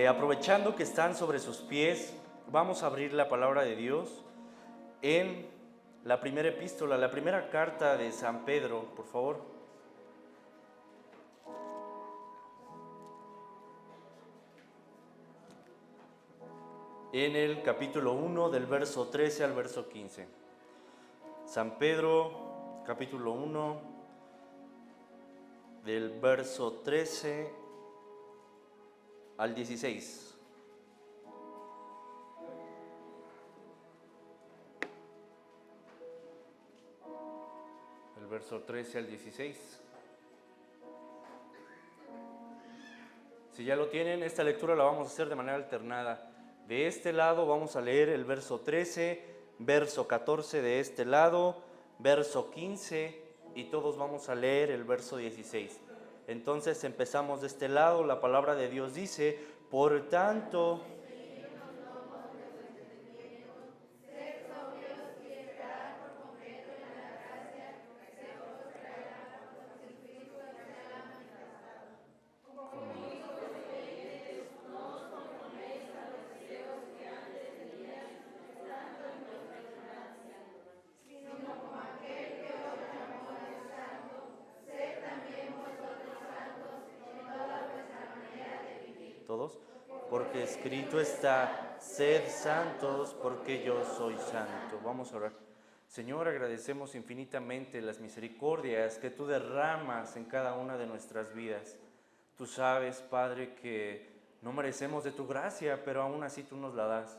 Aprovechando que están sobre sus pies, vamos a abrir la palabra de Dios en la primera epístola, la primera carta de San Pedro, por favor. En el capítulo 1, del verso 13 al verso 15. San Pedro, capítulo 1, del verso 13 al 16. El verso 13 al 16. Si ya lo tienen, esta lectura la vamos a hacer de manera alternada. De este lado vamos a leer el verso 13, verso 14 de este lado, verso 15 y todos vamos a leer el verso 16. Entonces empezamos de este lado, la palabra de Dios dice, por tanto... Todos, porque escrito está, sed santos porque yo soy santo. Vamos a orar. Señor, agradecemos infinitamente las misericordias que tú derramas en cada una de nuestras vidas. Tú sabes, Padre, que no merecemos de tu gracia, pero aún así tú nos la das.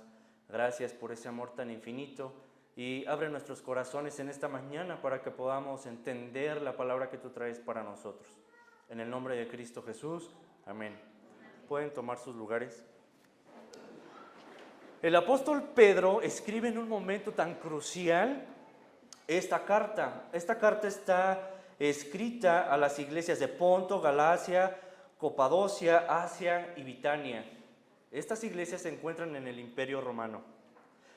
Gracias por ese amor tan infinito y abre nuestros corazones en esta mañana para que podamos entender la palabra que tú traes para nosotros. En el nombre de Cristo Jesús, amén. Pueden tomar sus lugares. El apóstol Pedro escribe en un momento tan crucial esta carta. Esta carta está escrita a las iglesias de Ponto, Galacia, Capadocia, Asia y Bitinia. Estas iglesias se encuentran en el Imperio Romano.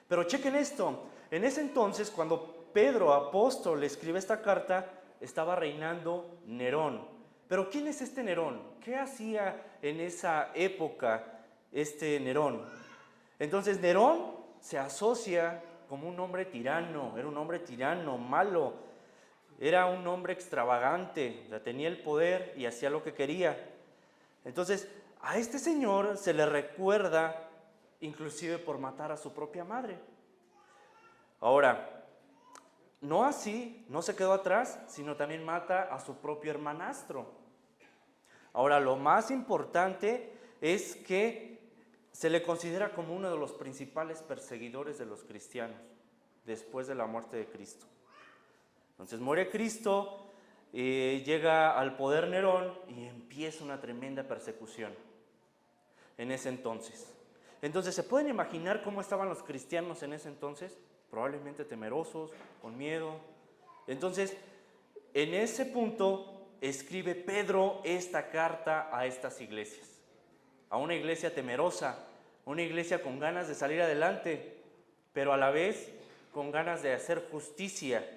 Pero chequen esto, en ese entonces cuando Pedro, apóstol, escribe esta carta, estaba reinando Nerón. Pero ¿quién es este Nerón? ¿Qué hacía en esa época este Nerón? Entonces Nerón se asocia como un hombre tirano, era un hombre tirano, malo, era un hombre extravagante, tenía el poder y hacía lo que quería. Entonces a este señor se le recuerda inclusive por matar a su propia madre. Ahora, no así, no se quedó atrás, sino también mata a su propio hermanastro. Ahora, lo más importante es que se le considera como uno de los principales perseguidores de los cristianos después de la muerte de Cristo. Entonces muere Cristo, llega al poder Nerón y empieza una tremenda persecución en ese entonces. Entonces, ¿se pueden imaginar cómo estaban los cristianos en ese entonces? Probablemente temerosos, con miedo. Entonces, en ese punto escribe Pedro esta carta a estas iglesias, a una iglesia temerosa, una iglesia con ganas de salir adelante, pero a la vez con ganas de hacer justicia.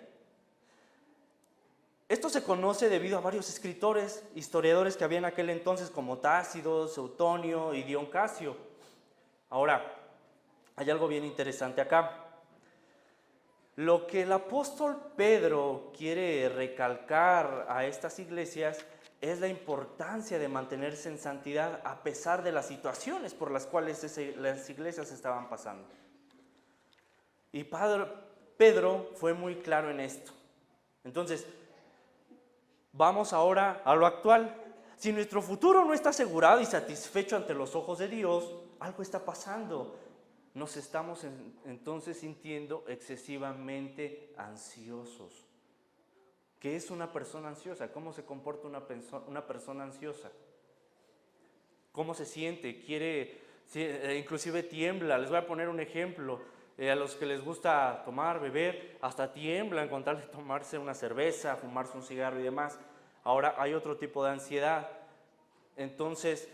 Esto se conoce debido a varios escritores, historiadores que había en aquel entonces, como Tácito, Suetonio y Dion Casio. Ahora, hay algo bien interesante acá. Lo que el apóstol Pedro quiere recalcar a estas iglesias es la importancia de mantenerse en santidad a pesar de las situaciones por las cuales las iglesias estaban pasando. Y Pedro fue muy claro en esto. Entonces, vamos ahora a lo actual. Si nuestro futuro no está asegurado y satisfecho ante los ojos de Dios, algo está pasando. Nos estamos entonces sintiendo excesivamente ansiosos. ¿Qué es una persona ansiosa? ¿Cómo se comporta una persona ansiosa? ¿Cómo se siente? Inclusive tiembla. Les voy a poner un ejemplo. A los que les gusta tomar, beber, hasta tiemblan con tal de tomarse una cerveza, fumarse un cigarro y demás. Ahora hay otro tipo de ansiedad. Entonces,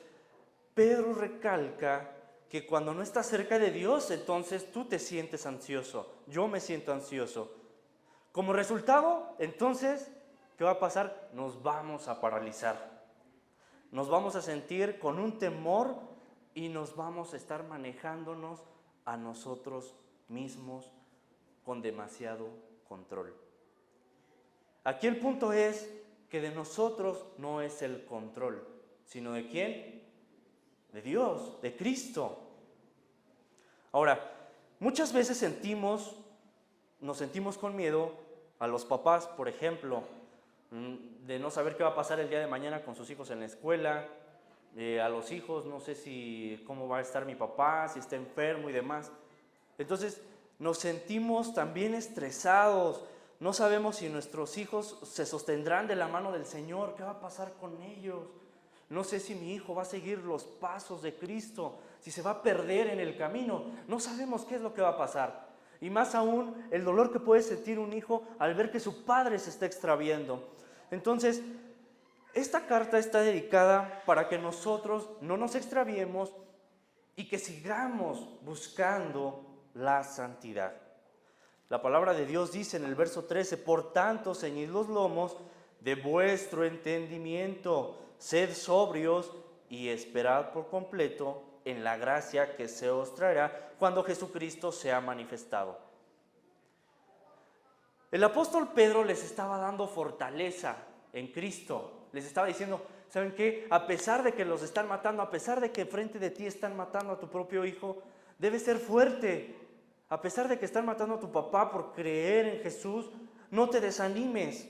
Pedro recalca que cuando no estás cerca de Dios, entonces tú te sientes ansioso. Yo me siento ansioso. Como resultado, entonces, ¿qué va a pasar? Nos vamos a paralizar. Nos vamos a sentir con un temor y nos vamos a estar manejándonos a nosotros mismos con demasiado control. Aquí el punto es que de nosotros no es el control, sino ¿de quién? De Dios, de Cristo. Ahora, muchas veces nos sentimos con miedo a los papás, por ejemplo, de no saber qué va a pasar el día de mañana con sus hijos en la escuela, a los hijos, no sé cómo va a estar mi papá, si está enfermo y demás. Entonces, nos sentimos también estresados, no sabemos si nuestros hijos se sostendrán de la mano del Señor, ¿qué va a pasar con ellos? No sé si mi hijo va a seguir los pasos de Cristo, si se va a perder en el camino, no sabemos qué es lo que va a pasar. Y más aún, el dolor que puede sentir un hijo al ver que su padre se está extraviando. Entonces, esta carta está dedicada para que nosotros no nos extraviemos y que sigamos buscando la santidad. La palabra de Dios dice en el verso 13, por tanto, ceñid los lomos de vuestro entendimiento, sed sobrios y esperad por completo en la gracia que se os traerá cuando Jesucristo sea manifestado. El apóstol Pedro les estaba dando fortaleza en Cristo. Les estaba diciendo, ¿saben qué? A pesar de que los están matando, a pesar de que frente de ti están matando a tu propio hijo, debes ser fuerte. A pesar de que están matando a tu papá por creer en Jesús, no te desanimes.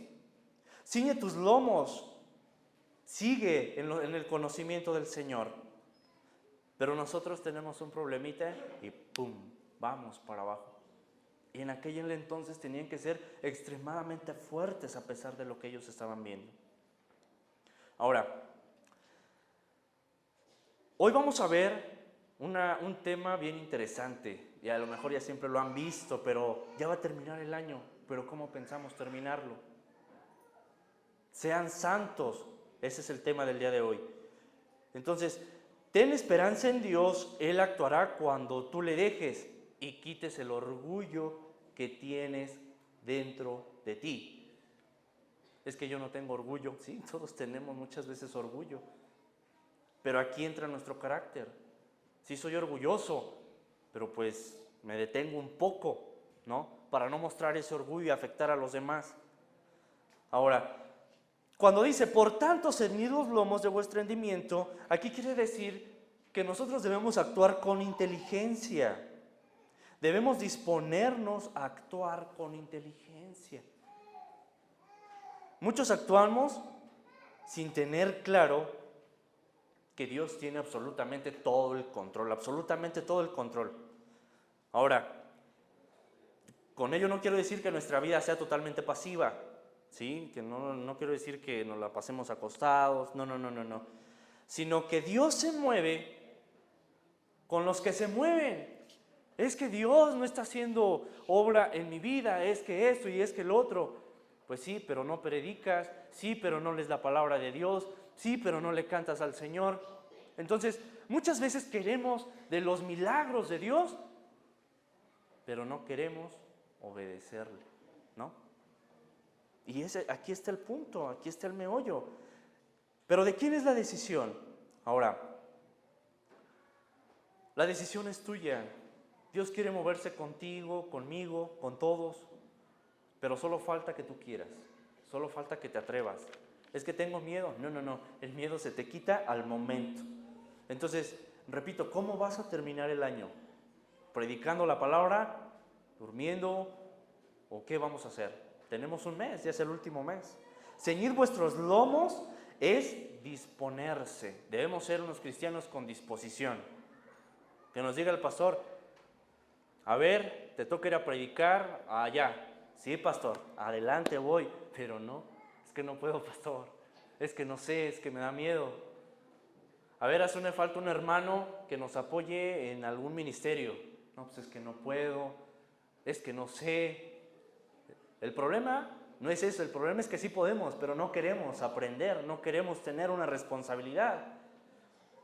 Ciñe tus lomos. Sigue en el conocimiento del Señor. Pero nosotros tenemos un problemita y ¡pum! Vamos para abajo. Y en aquel entonces tenían que ser extremadamente fuertes a pesar de lo que ellos estaban viendo. Ahora, hoy vamos a ver un tema bien interesante. Y a lo mejor ya siempre lo han visto, pero ya va a terminar el año. Pero ¿cómo pensamos terminarlo? Sean santos. Ese es el tema del día de hoy. Entonces, ten esperanza en Dios. Él actuará cuando tú le dejes y quites el orgullo que tienes dentro de ti. Es que yo no tengo orgullo. Sí, todos tenemos muchas veces orgullo. Pero aquí entra nuestro carácter. Sí, soy orgulloso, pero pues me detengo un poco, ¿no? Para no mostrar ese orgullo y afectar a los demás. Ahora, cuando dice, por tanto, ceñid los lomos de vuestro entendimiento, aquí quiere decir que nosotros debemos actuar con inteligencia. Debemos disponernos a actuar con inteligencia. Muchos actuamos sin tener claro que Dios tiene absolutamente todo el control, absolutamente todo el control. Ahora, con ello no quiero decir que nuestra vida sea totalmente pasiva, ¿sí? Que no quiero decir que nos la pasemos acostados, no. Sino que Dios se mueve con los que se mueven. Es que Dios no está haciendo obra en mi vida, es que esto y es que el otro. Pues sí, pero no predicas, sí, pero no lees la palabra de Dios, sí, pero no le cantas al Señor. Entonces, muchas veces queremos de los milagros de Dios, pero no queremos obedecerle, ¿no? Y aquí está el punto, aquí está el meollo. Pero ¿de quién es la decisión? Ahora, la decisión es tuya. Dios quiere moverse contigo, conmigo, con todos, pero solo falta que tú quieras, solo falta que te atrevas. Es que tengo miedo. No, el miedo se te quita al momento. Entonces, repito, ¿cómo vas a terminar el año? ¿Predicando la palabra? ¿Durmiendo? ¿O qué vamos a hacer? Tenemos un mes, ya es el último mes. Ceñir vuestros lomos es disponerse. Debemos ser unos cristianos con disposición. Que nos diga el pastor, a ver, te toca ir a predicar allá. Sí, pastor, adelante voy. Pero no, es que no puedo, pastor. Es que no sé, es que me da miedo. A ver, hace falta un hermano que nos apoye en algún ministerio. No, pues es que no puedo, es que no sé. El problema no es eso, el problema es que sí podemos, pero no queremos aprender, no queremos tener una responsabilidad.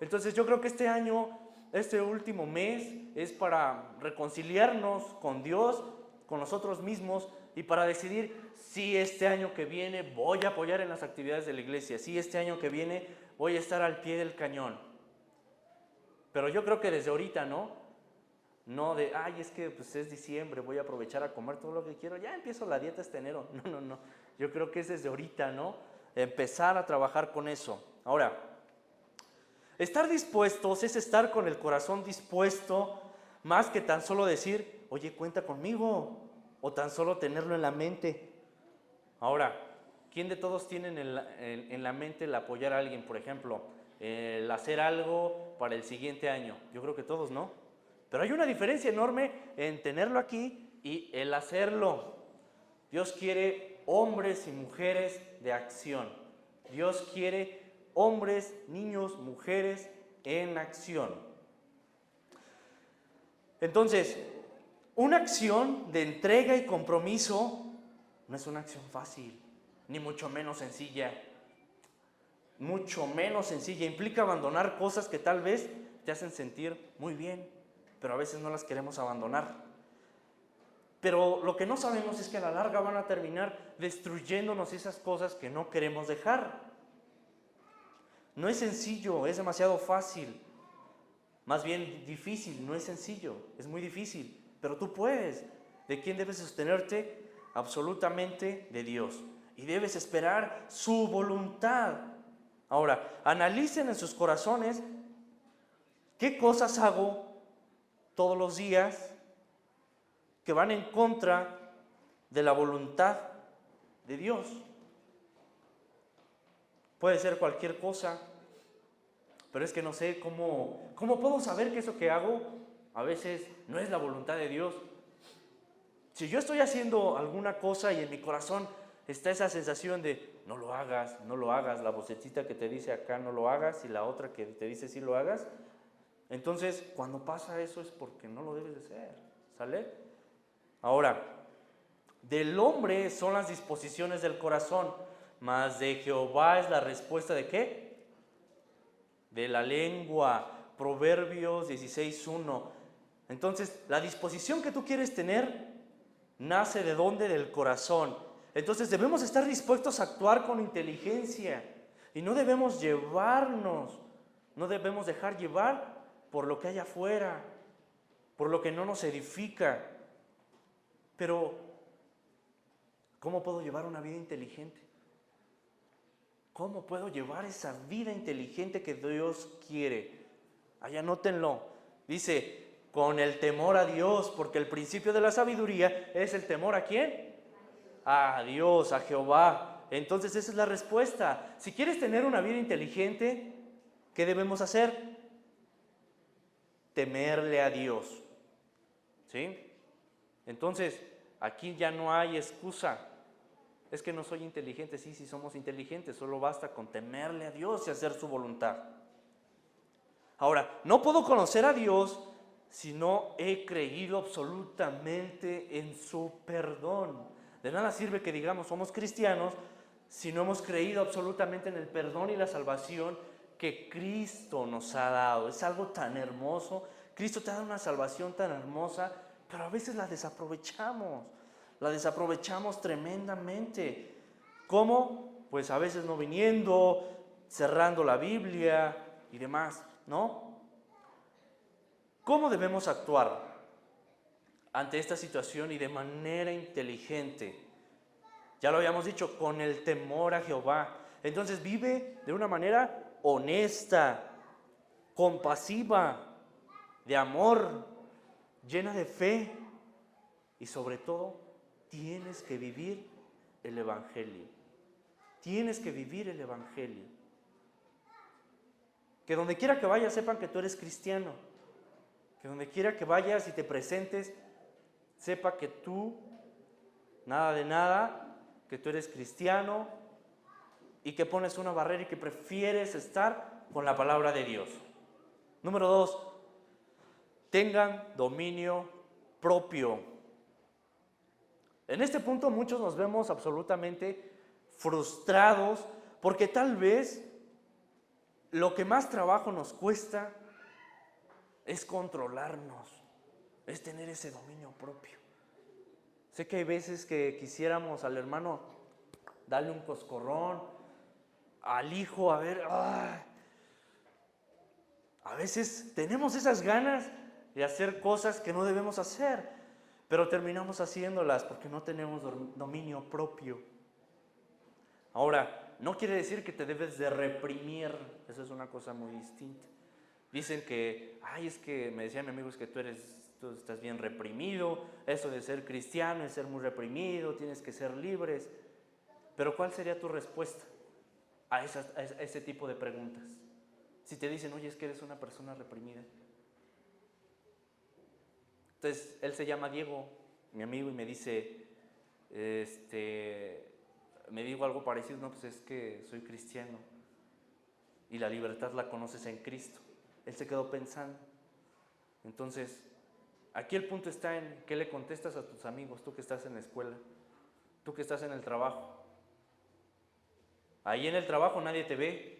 Entonces yo creo que este año, este último mes, es para reconciliarnos con Dios, con nosotros mismos, y para decidir si este año que viene voy a apoyar en las actividades de la iglesia, si este año que viene voy a estar al pie del cañón. Pero yo creo que desde ahorita, ¿no? No de, ay, es que pues es diciembre, voy a aprovechar a comer todo lo que quiero, ya empiezo la dieta este enero. No, no, no. Yo creo que es desde ahorita, ¿no? Empezar a trabajar con eso. Ahora, estar dispuestos es estar con el corazón dispuesto, más que tan solo decir, oye, cuenta conmigo, o tan solo tenerlo en la mente. Ahora, ¿quién de todos tiene en la mente el apoyar a alguien, por ejemplo, el hacer algo para el siguiente año? Yo creo que todos, ¿no? Pero hay una diferencia enorme en tenerlo aquí y el hacerlo. Dios quiere hombres y mujeres de acción. Dios quiere hombres, niños, mujeres en acción. Entonces, una acción de entrega y compromiso no es una acción fácil, ni mucho menos sencilla. Mucho menos sencilla. Implica abandonar cosas que tal vez te hacen sentir muy bien, pero a veces no las queremos abandonar. Pero lo que no sabemos es que a la larga van a terminar destruyéndonos esas cosas que no queremos dejar. No es sencillo, es demasiado fácil. Más bien difícil, no es sencillo, es muy difícil. Pero tú puedes. ¿De quién debes sostenerte? Absolutamente de Dios. Y debes esperar su voluntad. Ahora, analicen en sus corazones qué cosas hago todos los días que van en contra de la voluntad de Dios. Puede ser cualquier cosa, pero es que no sé cómo puedo saber que eso que hago a veces no es la voluntad de Dios. Si yo estoy haciendo alguna cosa y en mi corazón está esa sensación de no lo hagas, no lo hagas, la vocecita que te dice acá no lo hagas y la otra que te dice sí lo hagas, entonces cuando pasa eso es porque no lo debes de hacer, ¿sale? Ahora, del hombre son las disposiciones del corazón, mas de Jehová es la respuesta ¿de qué? De la lengua. Proverbios 16:1. Entonces, la disposición que tú quieres tener nace ¿de dónde? Del corazón. Entonces debemos estar dispuestos a actuar con inteligencia y no debemos dejar llevar por lo que hay afuera, por lo que no nos edifica. Pero, ¿cómo puedo llevar una vida inteligente? ¿Cómo puedo llevar esa vida inteligente que Dios quiere? Ahí anótenlo. Dice, con el temor a Dios, porque el principio de la sabiduría es el temor ¿a quién? A Dios, a Jehová. Entonces esa es la respuesta. Si quieres tener una vida inteligente, ¿qué debemos hacer? Temerle a Dios. ¿Sí? Entonces, aquí ya no hay excusa. Es que no soy inteligente. Sí, somos inteligentes. Solo basta con temerle a Dios y hacer su voluntad. Ahora, no puedo conocer a Dios si no he creído absolutamente en su perdón. De nada sirve que digamos somos cristianos si no hemos creído absolutamente en el perdón y la salvación que Cristo nos ha dado. Es algo tan hermoso. Cristo te da una salvación tan hermosa, pero a veces la desaprovechamos. La desaprovechamos tremendamente. ¿Cómo? Pues a veces no viniendo, cerrando la Biblia y demás, ¿no? ¿Cómo debemos actuar ante esta situación y de manera inteligente? Ya lo habíamos dicho, con el temor a Jehová. Entonces vive de una manera honesta, compasiva, de amor, llena de fe y sobre todo tienes que vivir el Evangelio. Tienes que vivir el Evangelio. Que donde quiera que vayas sepan que tú eres cristiano. Que donde quiera que vayas y te presentes, sepa que tú, nada de nada, que tú eres cristiano y que pones una barrera y que prefieres estar con la palabra de Dios. Número 2, tengan dominio propio. En este punto muchos nos vemos absolutamente frustrados porque tal vez lo que más trabajo nos cuesta es controlarnos, es tener ese dominio propio. Sé que hay veces que quisiéramos al hermano darle un coscorrón, al hijo, a ver, A veces tenemos esas ganas de hacer cosas que no debemos hacer, pero terminamos haciéndolas porque no tenemos dominio propio. Ahora, no quiere decir que te debes de reprimir, eso es una cosa muy distinta. Dicen que, es que me decían mis amigos que tú estás bien reprimido, eso de ser cristiano es ser muy reprimido, tienes que ser libres. Pero ¿cuál sería tu respuesta a ese tipo de preguntas? Si te dicen, oye, es que eres una persona reprimida. Entonces, él se llama Diego, mi amigo, y me dice, me digo algo parecido, no, pues es que soy cristiano y la libertad la conoces en Cristo. Él se quedó pensando. Entonces, aquí el punto está en qué le contestas a tus amigos, tú que estás en la escuela, tú que estás en el trabajo. Ahí en el trabajo nadie te ve,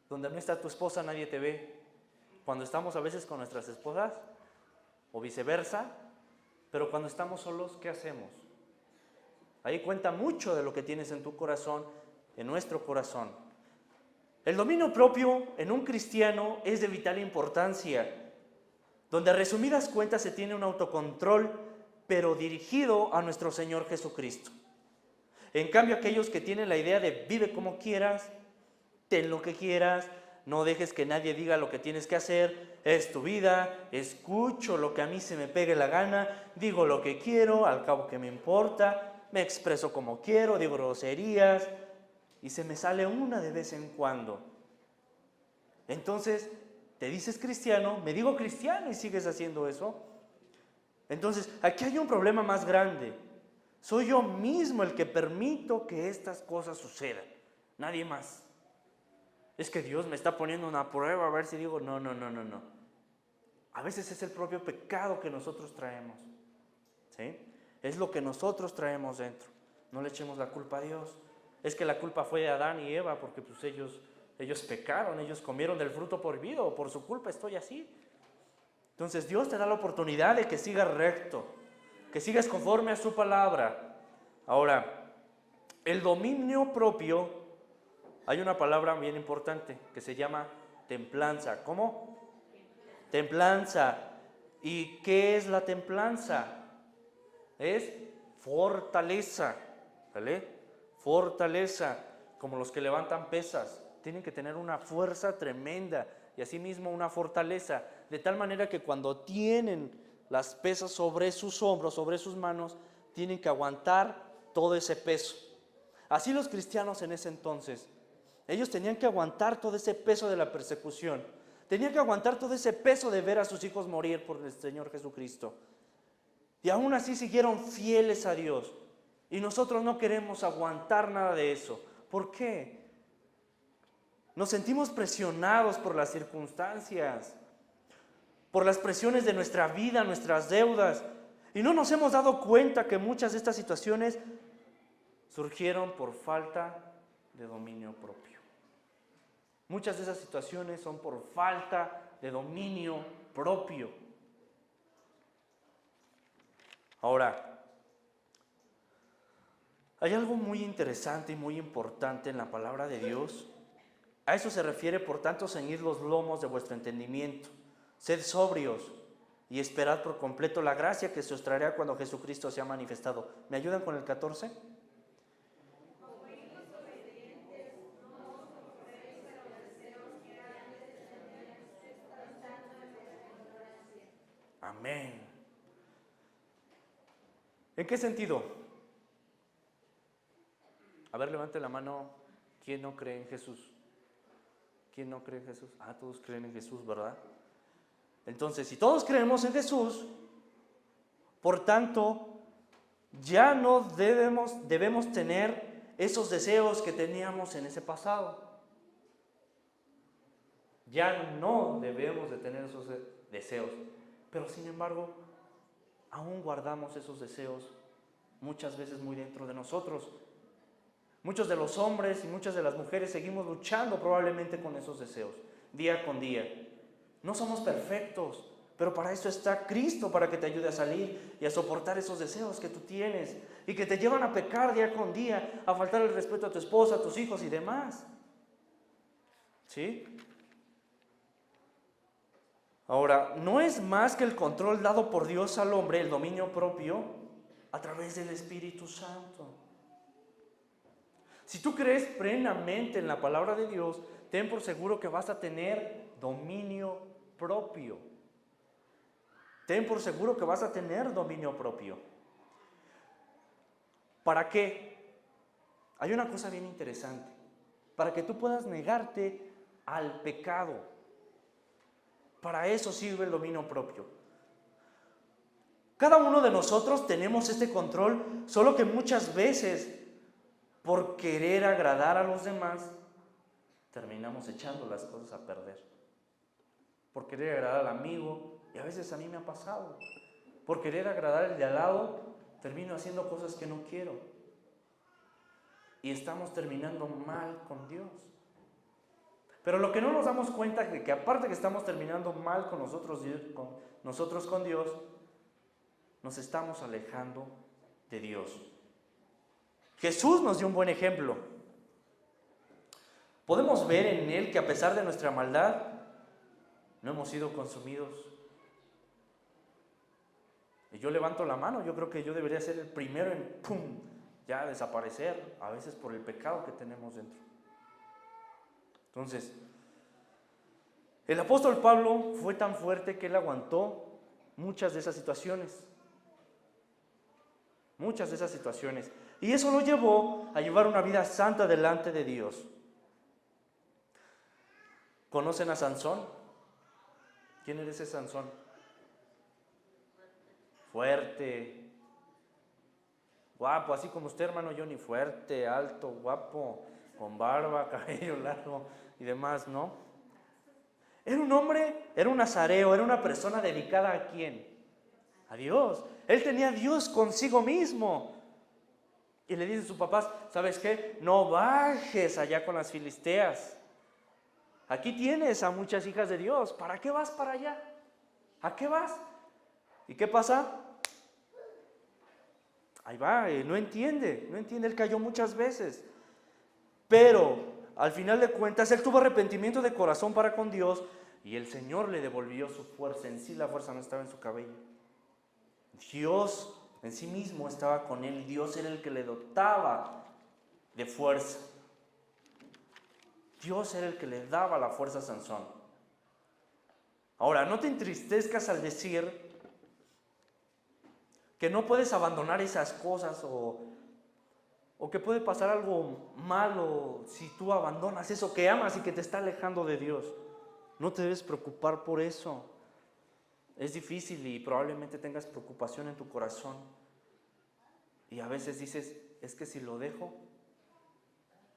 donde no está tu esposa nadie te ve. Cuando estamos a veces con nuestras esposas, o viceversa, pero cuando estamos solos, ¿qué hacemos? Ahí cuenta mucho de lo que tienes en tu corazón, en nuestro corazón. El dominio propio en un cristiano es de vital importancia, donde a resumidas cuentas se tiene un autocontrol, pero dirigido a nuestro Señor Jesucristo. En cambio, aquellos que tienen la idea de vive como quieras, ten lo que quieras, no dejes que nadie diga lo que tienes que hacer, es tu vida, escucho lo que a mí se me pegue la gana, digo lo que quiero, al cabo que me importa, me expreso como quiero, digo groserías y se me sale una de vez en cuando. Entonces, te dices cristiano, me digo cristiano y sigues haciendo eso. Entonces, aquí hay un problema más grande. Soy yo mismo el que permito que estas cosas sucedan, nadie más. Es que Dios me está poniendo una prueba a ver si digo no. A veces es el propio pecado que nosotros traemos, ¿sí? Es lo que nosotros traemos dentro. No le echemos la culpa a Dios. Es que la culpa fue de Adán y Eva porque pues ellos pecaron, ellos comieron del fruto prohibido, por su culpa estoy así. Entonces Dios te da la oportunidad de que sigas recto, que sigas conforme a su palabra. Ahora, el dominio propio, hay una palabra bien importante que se llama templanza. ¿Cómo? Templanza. ¿Y qué es la templanza? Es fortaleza, ¿vale? Fortaleza, como los que levantan pesas. Tienen que tener una fuerza tremenda y asimismo una fortaleza, de tal manera que cuando tienen las pesas sobre sus hombros, sobre sus manos, tienen que aguantar todo ese peso. Así los cristianos en ese entonces, ellos tenían que aguantar todo ese peso de la persecución, tenían que aguantar todo ese peso de ver a sus hijos morir por el Señor Jesucristo. Y aún así siguieron fieles a Dios. Y nosotros no queremos aguantar nada de eso. ¿Por qué? Nos sentimos presionados por las circunstancias, por las presiones de nuestra vida, nuestras deudas. Y no nos hemos dado cuenta que muchas de estas situaciones surgieron por falta de dominio propio. Muchas de esas situaciones son por falta de dominio propio. Ahora, hay algo muy interesante y muy importante en la palabra de Dios. A eso se refiere, por tanto, ceñid los lomos de vuestro entendimiento. Sed sobrios y esperad por completo la gracia que se os traerá cuando Jesucristo sea manifestado. ¿Me ayudan con el 14? Amén. ¿En qué sentido? A ver, levante la mano. ¿Quién no cree en Jesús? ¿Quién no cree en Jesús? Todos creen en Jesús, ¿verdad? Entonces, si todos creemos en Jesús, por tanto, ya no debemos tener esos deseos que teníamos en ese pasado. Ya no debemos de tener esos deseos. Pero sin embargo, aún guardamos esos deseos muchas veces muy dentro de nosotros. Muchos de los hombres y muchas de las mujeres seguimos luchando probablemente con esos deseos, día con día. No somos perfectos, pero para eso está Cristo, para que te ayude a salir y a soportar esos deseos que tú tienes y que te llevan a pecar día con día, a faltar el respeto a tu esposa, a tus hijos y demás. ¿Sí? Ahora, no es más que el control dado por Dios al hombre, el dominio propio, a través del Espíritu Santo. Si tú crees plenamente en la palabra de Dios, ten por seguro que vas a tener dominio propio. Ten por seguro que vas a tener dominio propio. ¿Para qué? Hay una cosa bien interesante. Para que tú puedas negarte al pecado. Para eso sirve el dominio propio. Cada uno de nosotros tenemos este control, solo que muchas veces, por querer agradar a los demás, terminamos echando las cosas a perder. Por querer agradar al amigo, y a veces a mí me ha pasado. Por querer agradar al de al lado, termino haciendo cosas que no quiero. Y estamos terminando mal con Dios. Pero lo que no nos damos cuenta es que aparte que estamos terminando mal con nosotros con Dios, nos estamos alejando de Dios. Jesús nos dio un buen ejemplo. Podemos ver en Él que a pesar de nuestra maldad, no hemos sido consumidos. Y yo levanto la mano, yo creo que yo debería ser el primero en ¡pum!, ya desaparecer, a veces por el pecado que tenemos dentro. Entonces, el apóstol Pablo fue tan fuerte que él aguantó muchas de esas situaciones. Muchas de esas situaciones. Y eso lo llevó a llevar una vida santa delante de Dios. ¿Conocen a Sansón? ¿Quién era ese Sansón? Fuerte, guapo, así como usted, hermano Johnny, fuerte, alto, guapo, con barba, cabello largo y demás, ¿no? Era un hombre, era un nazareo, era una persona dedicada ¿a quién? A Dios. Él tenía a Dios consigo mismo. Y le dice a sus papás, ¿sabes qué? No bajes allá con las filisteas. Aquí tienes a muchas hijas de Dios. ¿Para qué vas para allá? ¿A qué vas? ¿Y qué pasa? Ahí va, no entiende, él cayó muchas veces. Pero al final de cuentas, él tuvo arrepentimiento de corazón para con Dios y el Señor le devolvió su fuerza. En sí la fuerza no estaba en su cabello. Dios en sí mismo estaba con él. Dios era el que le dotaba de fuerza. Dios era el que le daba la fuerza a Sansón. Ahora, no te entristezcas al decir que no puedes abandonar esas cosas o que puede pasar algo malo si tú abandonas eso que amas y que te está alejando de Dios. No te debes preocupar por eso. Es difícil y probablemente tengas preocupación en tu corazón. Y a veces dices, es que si lo dejo,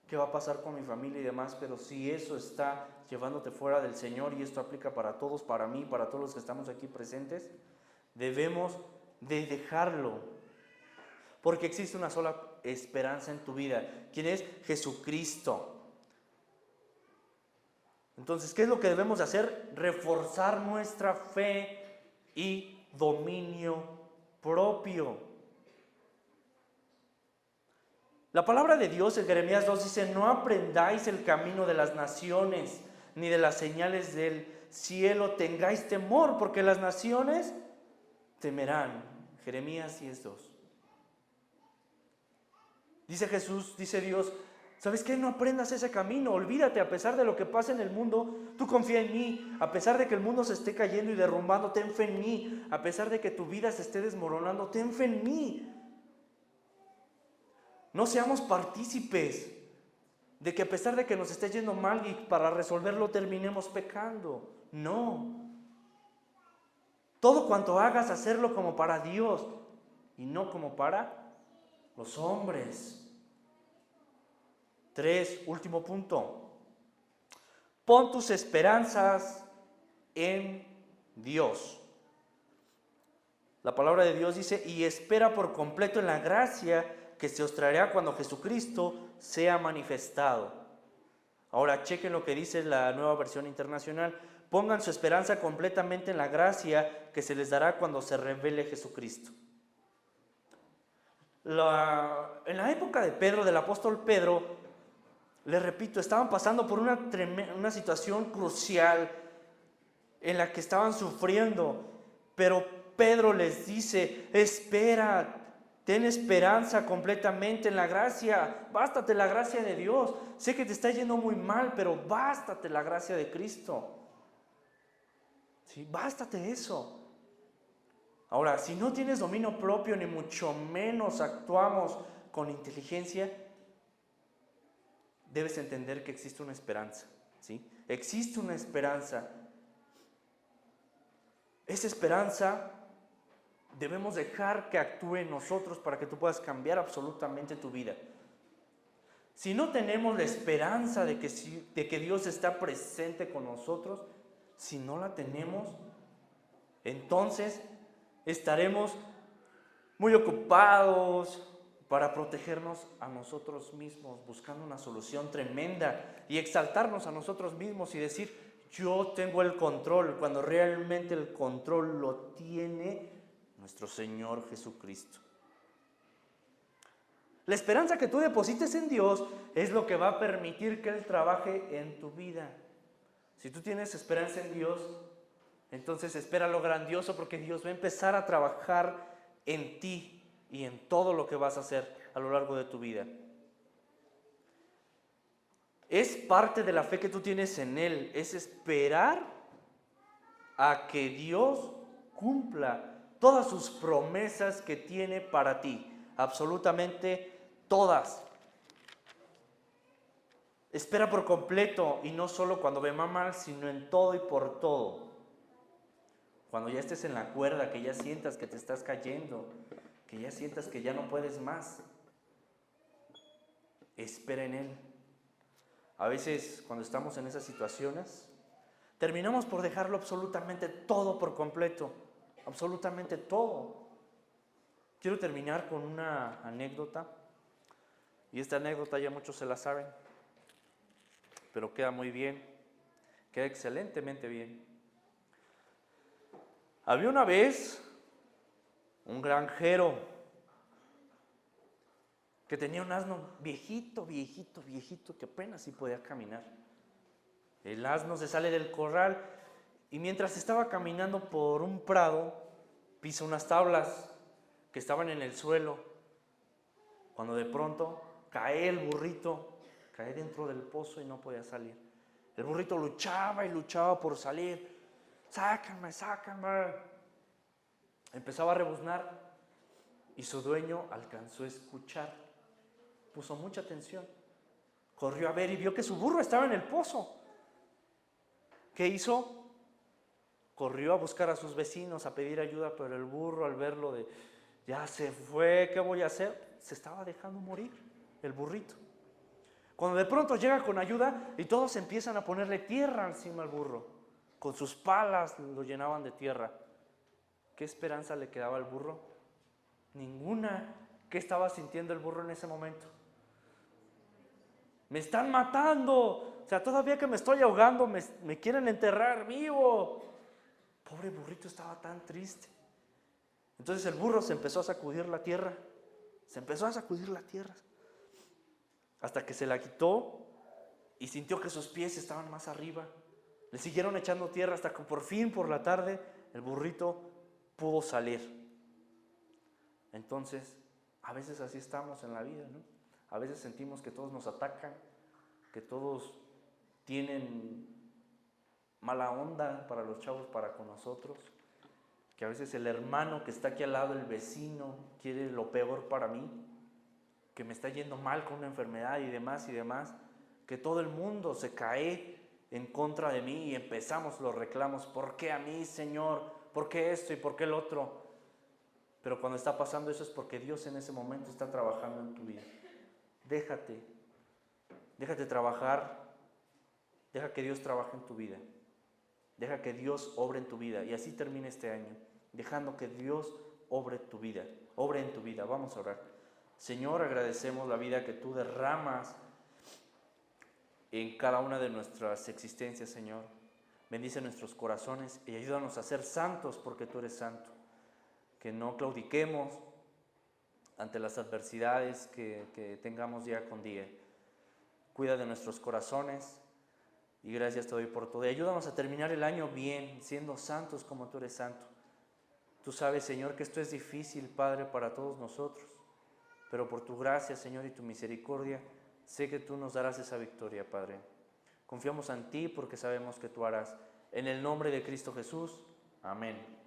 ¿qué va a pasar con mi familia y demás? Pero si eso está llevándote fuera del Señor, y esto aplica para todos, para mí, para todos los que estamos aquí presentes, debemos de dejarlo. Porque existe una sola esperanza en tu vida. ¿Quién es? Jesucristo. Entonces, ¿qué es lo que debemos de hacer? Reforzar nuestra fe y dominio propio. La palabra de Dios en Jeremías 2 dice, no aprendáis el camino de las naciones, ni de las señales del cielo tengáis temor, porque las naciones temerán. Jeremías 10:2. Dice Jesús, dice Dios, ¿sabes qué? No aprendas ese camino, olvídate, a pesar de lo que pasa en el mundo, tú confía en mí, a pesar de que el mundo se esté cayendo y derrumbando, ten fe en mí, a pesar de que tu vida se esté desmoronando, ten fe en mí. No seamos partícipes de que a pesar de que nos esté yendo mal y para resolverlo terminemos pecando. No. Todo cuanto hagas, hacerlo como para Dios y no como para los hombres. 3, último punto. Pon tus esperanzas en Dios. La palabra de Dios dice, y espera por completo en la gracia que se os traerá cuando Jesucristo sea manifestado. Ahora chequen lo que dice la Nueva Versión Internacional. Pongan su esperanza completamente en la gracia que se les dará cuando se revele Jesucristo. En la época de Pedro, del apóstol Pedro, les repito, estaban pasando por una situación crucial. en la que estaban sufriendo, pero Pedro les dice: espera, ten esperanza completamente en la gracia, bástate la gracia de Dios. Sé que te está yendo muy mal, pero bástate la gracia de Cristo. Sí, bástate eso. Ahora, si no tienes dominio propio, ni mucho menos actuamos con inteligencia, debes entender que existe una esperanza, ¿sí? Existe una esperanza. Esa esperanza debemos dejar que actúe en nosotros para que tú puedas cambiar absolutamente tu vida. Si no tenemos la esperanza de que Dios está presente con nosotros, si no la tenemos, entonces estaremos muy ocupados para protegernos a nosotros mismos, buscando una solución tremenda y exaltarnos a nosotros mismos y decir: yo tengo el control, cuando realmente el control lo tiene nuestro Señor Jesucristo. La esperanza que tú deposites en Dios es lo que va a permitir que Él trabaje en tu vida. Si tú tienes esperanza en Dios, entonces espera lo grandioso, porque Dios va a empezar a trabajar en ti y en todo lo que vas a hacer a lo largo de tu vida. Es parte de la fe que tú tienes en Él, es esperar a que Dios cumpla todas sus promesas que tiene para ti, absolutamente todas. Espera por completo, y no solo cuando ve mal, sino en todo y por todo. Cuando ya estés en la cuerda, que ya sientas que te estás cayendo, que ya sientas que ya no puedes más, espera en Él. A veces, cuando estamos en esas situaciones, terminamos por dejarlo absolutamente todo por completo, absolutamente todo. Quiero terminar con una anécdota, y esta anécdota ya muchos se la saben, pero queda muy bien, queda excelentemente bien. Había una vez un granjero que tenía un asno viejito, que apenas sí podía caminar. El asno se sale del corral y mientras estaba caminando por un prado, pisa unas tablas que estaban en el suelo, cuando de pronto cae el burrito, cae dentro del pozo y no podía salir. El burrito luchaba y luchaba por salir. Sácame, sácame. Empezaba a rebuznar y su dueño alcanzó a escuchar. Puso mucha atención. Corrió a ver y vio que su burro estaba en el pozo. ¿Qué hizo? Corrió a buscar a sus vecinos, a pedir ayuda, pero el burro, al verlo de ya se fue, ¿qué voy a hacer?, se estaba dejando morir el burrito. Cuando de pronto llega con ayuda y todos empiezan a ponerle tierra encima al burro, con sus palas lo llenaban de tierra. ¿Qué esperanza le quedaba al burro? Ninguna. ¿Qué estaba sintiendo el burro en ese momento? Me están matando, o sea, todavía que me estoy ahogando me quieren enterrar vivo. Pobre burrito, estaba tan triste. Entonces el burro se empezó a sacudir la tierra, hasta que se la quitó y sintió que sus pies estaban más arriba. Le siguieron echando tierra hasta que por fin, por la tarde, el burrito pudo salir. Entonces, a veces así estamos en la vida, ¿no? A veces sentimos que todos nos atacan, que todos tienen mala onda para los chavos, para con nosotros, que a veces el hermano que está aquí al lado, el vecino, quiere lo peor para mí, que me está yendo mal con una enfermedad y demás, que todo el mundo se cae en contra de mí y empezamos los reclamos: ¿por qué a mí, Señor? ¿Por qué esto y por qué el otro? Pero cuando está pasando eso es porque Dios en ese momento está trabajando en tu vida. Déjate trabajar, deja que Dios trabaje en tu vida, deja que Dios obre en tu vida, y así termina este año, dejando que Dios obre en tu vida. Vamos a orar. Señor, agradecemos la vida que tú derramas en cada una de nuestras existencias, Señor. Bendice nuestros corazones y ayúdanos a ser santos, porque tú eres santo. Que no claudiquemos ante las adversidades que tengamos día con día. Cuida de nuestros corazones, Y gracias te doy por todo. Y ayúdanos a terminar el año bien, siendo santos como tú eres santo. Tú sabes, Señor, que esto es difícil, Padre, para todos nosotros. Pero por tu gracia, Señor, y tu misericordia, sé que tú nos darás esa victoria, Padre. Confiamos en ti porque sabemos que tú harás. En el nombre de Cristo Jesús. Amén.